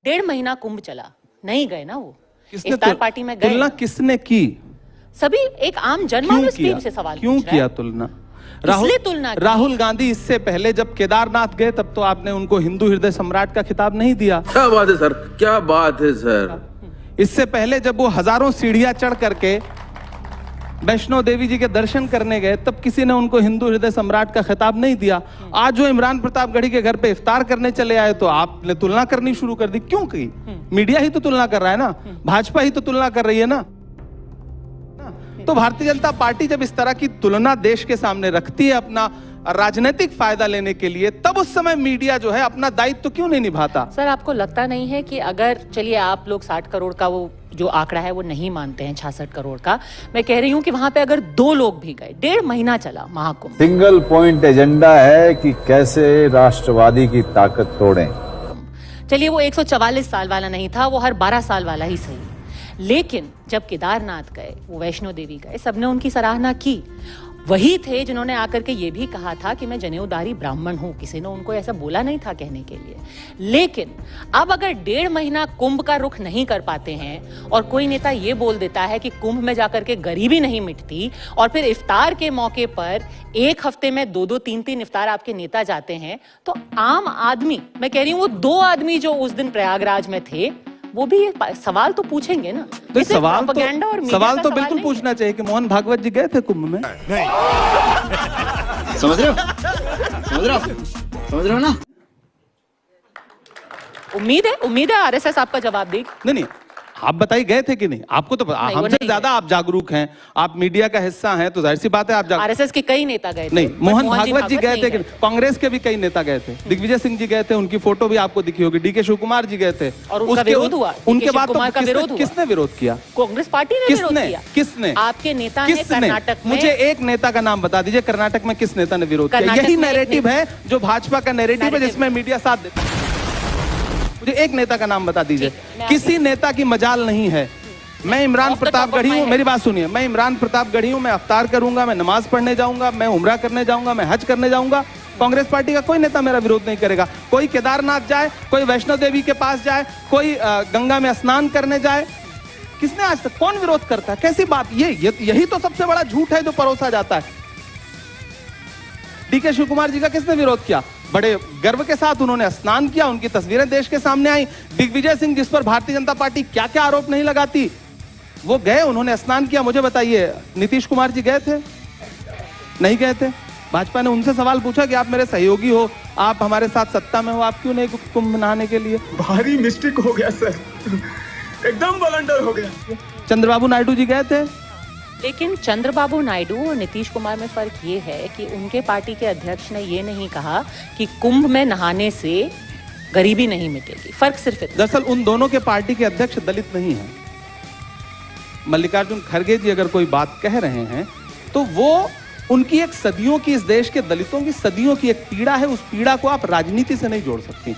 1.5 महीना कुंभ चला, नहीं गए ना वो, इफ्तार पार्टी में गए। तुलना किसने की? सभी एक आम जनमानस टीम से सवाल क्यों किया तुलना? राहुल गांधी इससे पहले जब केदारनाथ गए तब तो आपने उनको हिंदू हृदय सम्राट का खिताब नहीं दिया। क्या बात है सर, क्या बात है सर। इससे पहले जब वो हजारों सीढ़ियां चढ़ करके वैष्णो देवी जी के दर्शन करने गए तब किसी ने उनको हिंदू हृदय सम्राट का खिताब नहीं दिया। आज जो इमरान प्रतापगढ़ी के घर पे इफ्तार करने चले आए तो आपने तुलना करनी शुरू कर दी। क्यों की? मीडिया ही तो तुलना कर रहा है ना, भाजपा ही तो तुलना कर रही है ना। तो भारतीय जनता पार्टी जब इस तरह की तुलना देश के सामने रखती है अपना राजनीतिक फायदा लेने के लिए, तब उस समय मीडिया जो है अपना दायित्व तो क्यों नहीं निभाता? सर, आपको लगता नहीं है कि अगर, चलिए आप लोग 60 करोड़ का वो जो आंकड़ा है वो नहीं मानते हैं, 66 करोड़ का, मैं कह रही हूं कि वहां पे अगर 2 लोग भी गए, 1.5 महीना चला महाकुंभ। सिंगल पॉइंट एजेंडा है कि कैसे राष्ट्रवादी की ताकत तोड़ें। चलिए वो 144 साल वाला नहीं था, वो हर 12 साल वाला ही सही, लेकिन जब केदारनाथ गए, वो वैष्णो देवी गए, सबने उनकी सराहना की। वही थे जिन्होंने आकर के ये भी कहा था कि मैं जनेऊधारी ब्राह्मण हूं, किसी ने उनको ऐसा बोला नहीं था कहने के लिए। लेकिन अब अगर 1.5 महीना कुंभ का रुख नहीं कर पाते हैं और कोई नेता ये बोल देता है कि कुंभ में जाकर के गरीबी नहीं मिटती, और फिर इफ्तार के मौके पर 1 हफ्ते में 2-2, 3-3 इफ्तार आपके नेता जाते हैं, तो आम आदमी, मैं कह रही हूं वो 2 आदमी जो उस दिन प्रयागराज में थे, वो भी सवाल तो पूछेंगे ना। तो सवाल तो बिल्कुल पूछना चाहिए कि मोहन भागवत जी गए थे कुंभ में? नहीं। समझ रहे हो ना? उम्मीद है आरएसएस आपका जवाब देगी। नहीं, आप बताइए गए थे कि नहीं? आपको तो हमसे ज्यादा आप जागरूक हैं, आप मीडिया का हिस्सा हैं, तो जाहिर सी बात है आप आरएसएस के कई नेता गए थे। नहीं, मोहन भागवत जी गए थे कि कांग्रेस के भी कई नेता गए थे। दिग्विजय सिंह जी गए थे, उनकी फोटो भी आपको दिखी होगी। डीके शिव कुमार जी गए थे और उनका विरोध हुआ। उनके बाद तो किसने विरोध किया? कांग्रेस पार्टी ने विरोध किया। किसने? आपके नेता ने कर्नाटक में। मुझे एक नेता का नाम बता दीजिए, कर्नाटक में किस नेता ने विरोध किया? यही नैरेटिव है जो भाजपा का नैरेटिव है, जिसमें मीडिया साथ देता है। मुझे एक नेता का नाम बता दीजिए। किसी नेता की मजाल नहीं है। मैं इमरान प्रतापगढ़ी हूँ, मेरी बात सुनिए, मैं इमरान प्रतापगढ़ी हूँ, मैं अफ्तार करूंगा, मैं नमाज पढ़ने जाऊंगा, मैं उम्रा करने जाऊंगा, मैं हज करने जाऊंगा। कांग्रेस पार्टी का कोई नेता मेरा विरोध नहीं करेगा। कोई केदारनाथ जाए, कोई वैष्णो देवी के पास जाए, कोई गंगा में स्नान करने जाए, किसने आज तक, कौन विरोध करता है? कैसी बात? यही तो सबसे बड़ा झूठ है जो परोसा जाता है। डीके शिव कुमार जी का किसने विरोध किया? बड़े गर्व के साथ उन्होंने स्नान किया, उनकी तस्वीरें देश के सामने आई। दिग्विजय सिंह, जिस पर भारतीय जनता पार्टी क्या क्या आरोप नहीं लगाती, वो गए, उन्होंने स्नान किया। मुझे बताइए, नीतीश कुमार जी गए थे? नहीं गए थे। भाजपा ने उनसे सवाल पूछा कि आप मेरे सहयोगी हो, आप हमारे साथ सत्ता में हो, आप क्यों नहीं कुंभ नहाने के लिए? भारी मिस्टेक हो गया सर, एकदम ब्लंडर हो गया। चंद्रबाबू नायडू जी गए थे? लेकिन चंद्रबाबू नायडू और नीतीश कुमार में फर्क ये है कि उनके पार्टी के अध्यक्ष ने ये नहीं कहा कि कुंभ में नहाने से गरीबी नहीं मिटेगी। फर्क सिर्फ इतना। दरअसल उन दोनों के पार्टी के अध्यक्ष दलित नहीं हैं। मल्लिकार्जुन खड़गे जी अगर कोई बात कह रहे हैं तो वो उनकी एक सदियों की, इस देश के दलितों की सदियों की एक पीड़ा है। उस पीड़ा को आप राजनीति से नहीं जोड़ सकती।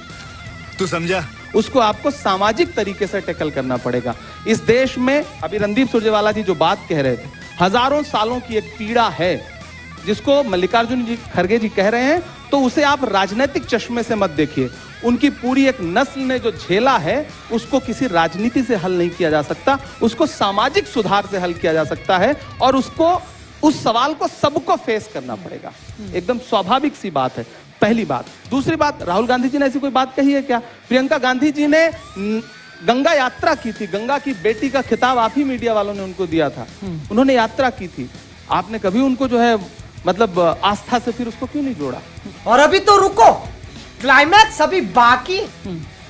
तू समझा? उसको आपको सामाजिक तरीके से टैकल करना पड़ेगा। इस देश में अभी रणदीप सुरजेवाला जी जो बात कह रहे थे, हजारों सालों की एक पीड़ा है जिसको मल्लिकार्जुन जी खड़गे जी कह रहे हैं, तो उसे आप राजनीतिक चश्मे से मत देखिए। उनकी पूरी एक नस्ल ने जो झेला है उसको किसी राजनीति से हल नहीं किया जा सकता, उसको सामाजिक सुधार से हल किया जा सकता है, और उसको, उस सवाल को सबको फेस करना पड़ेगा। एकदम स्वाभाविक सी बात है, पहली बात। दूसरी बात, राहुल गांधी जी ने ऐसी कोई बात कही है क्या? प्रियंका गांधी जी ने गंगा यात्रा की थी, गंगा की बेटी का खिताब आप ही मीडिया वालों ने उनको दिया था। उन्होंने यात्रा की थी, आपने कभी उनको जो है मतलब आस्था से फिर उसको क्यों नहीं जोड़ा? और अभी तो रुको, क्लाइमैक्स अभी बाकी।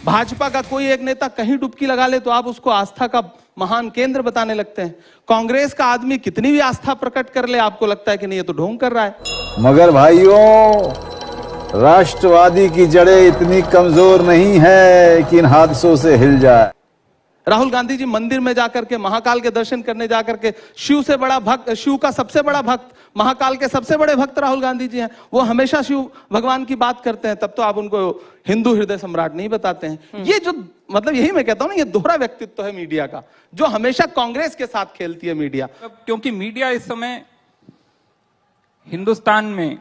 भाजपा का कोई एक नेता कहीं डुबकी लगा ले तो आप उसको आस्था का महान केंद्र बताने लगते हैं। कांग्रेस का आदमी कितनी भी आस्था प्रकट कर ले, आपको लगता है कि नहीं ये तो ढोंग कर रहा है। मगर भाइयों, राष्ट्रवादी की जड़ें इतनी कमजोर नहीं है कि इन हादसों से हिल जाए। राहुल गांधी जी मंदिर में जाकर के, महाकाल के दर्शन करने जाकर के, शिव से बड़ा भक्त, शिव का सबसे बड़ा भक्त, महाकाल के सबसे बड़े भक्त राहुल गांधी जी हैं। वो हमेशा शिव भगवान की बात करते हैं, तब तो आप उनको हिंदू हृदय सम्राट नहीं बताते हैं। ये जो मतलब, यही मैं कहता हूं ना, ये दोहरा व्यक्तित्व है मीडिया का, जो हमेशा कांग्रेस के साथ खेलती है मीडिया। क्योंकि मीडिया इस समय हिंदुस्तान में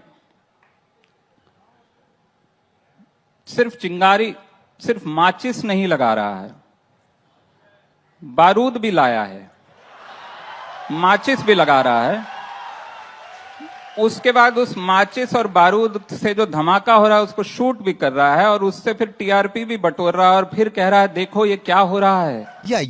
सिर्फ चिंगारी सिर्फ माचिस नहीं लगा रहा है, बारूद भी लाया है, माचिस भी लगा रहा है। उसके बाद उस माचिस और बारूद से जो धमाका हो रहा है उसको शूट भी कर रहा है और उससे फिर टीआरपी भी बटोर रहा है और फिर कह रहा है देखो ये क्या हो रहा है। या